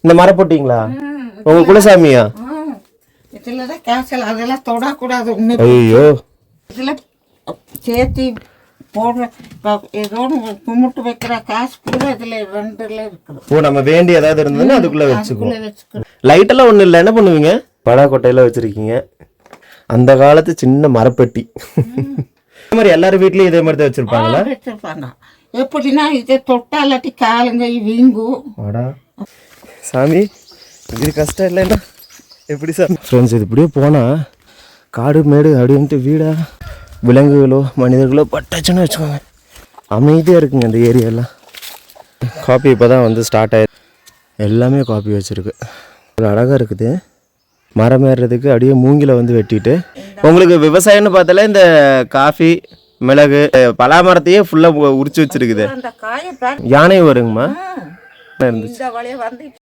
இந்த மரம் போட்டீங்களா? உங்க குலசாமியா? இதுலதான் கேசல் அதெல்லாம் தொடக்கூடாது. ஐயோ இதுல சேர்த்தி போடுற ஏதோ கும்பிட்டு வைக்கிற காசு கூட இதுல 2 இருக்குது. ஓ, நம்ம வேண்டி ஏதாவது இருந்ததுன்னா அதுக்குள்ள வச்சுக்குவோம். வச்சுக்கணும். லைட் எல்லாம் ஒண்ணு இல்லை, என்ன பண்ணுவீங்க? படாக்கொட்டையில வச்சிருக்கீங்க. அந்த காலத்து சின்ன மரப்பெட்டி. இந்த மாதிரி எல்லாரும் வீட்லயும் இதே மாதிரி தான் வச்சிருப்பாங்களா? வச்சிருப்பாங்க. எப்படின்னா இதை தொட்டா இல்லாட்டி காலுங்க வீங்கும். சாமி இது கஷ்டம் இல்லைன்னா எப்படி சார்? ஃப்ரெண்ட்ஸ், இது இப்படியே போனால் காடு மேடு அப்படின்ட்டு வீடா விலங்குகளோ மனிதர்களோ பட்டாச்சுன்னு வச்சுக்கோங்க, அமைதியாக இருக்குங்க இந்த ஏரியாலாம். காப்பி இப்போ தான் வந்து ஸ்டார்ட் ஆயிடுச்சு. எல்லாமே காப்பி வச்சுருக்கு. அழகாக இருக்குது. மரம் ஏறுறதுக்கு அப்படியே மூங்கில வந்து வெட்டிட்டு, உங்களுக்கு விவசாயம்னு பார்த்தாலே இந்த காஃபி மிளகு பலா மரத்தையே ஃபுல்லாக உரிச்சு வச்சிருக்குது. யானை வருங்கம்மா இருந்துச்சு.